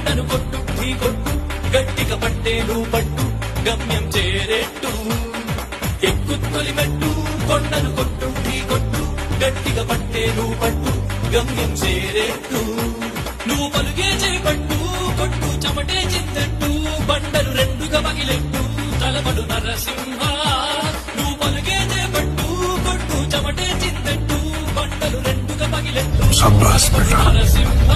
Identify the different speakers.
Speaker 1: కొండను కొట్టు ఢీ కొట్టు గట్టిగా పట్టేను పట్టు గమ్యం చేరేట్టు ఎక్కు తొలిమెట్టు కొండను కొట్టు ఢీ కొట్టు గట్టిగా పట్టేను పట్టు గమ్యం చేరేట్టు నువ్వు పలుగే చేపట్టు కొట్టు చెమటే చింతట్టు బండలు రెండుగా పగిలెట్టు తలబడు నరసింహ నువ్వు పలుగే చేపట్టు కొట్టు చెమటే చింతట్టు బండలు రెండుగా పగిలెట్టు
Speaker 2: शाबाश बेटा।
Speaker 1: నరసింహ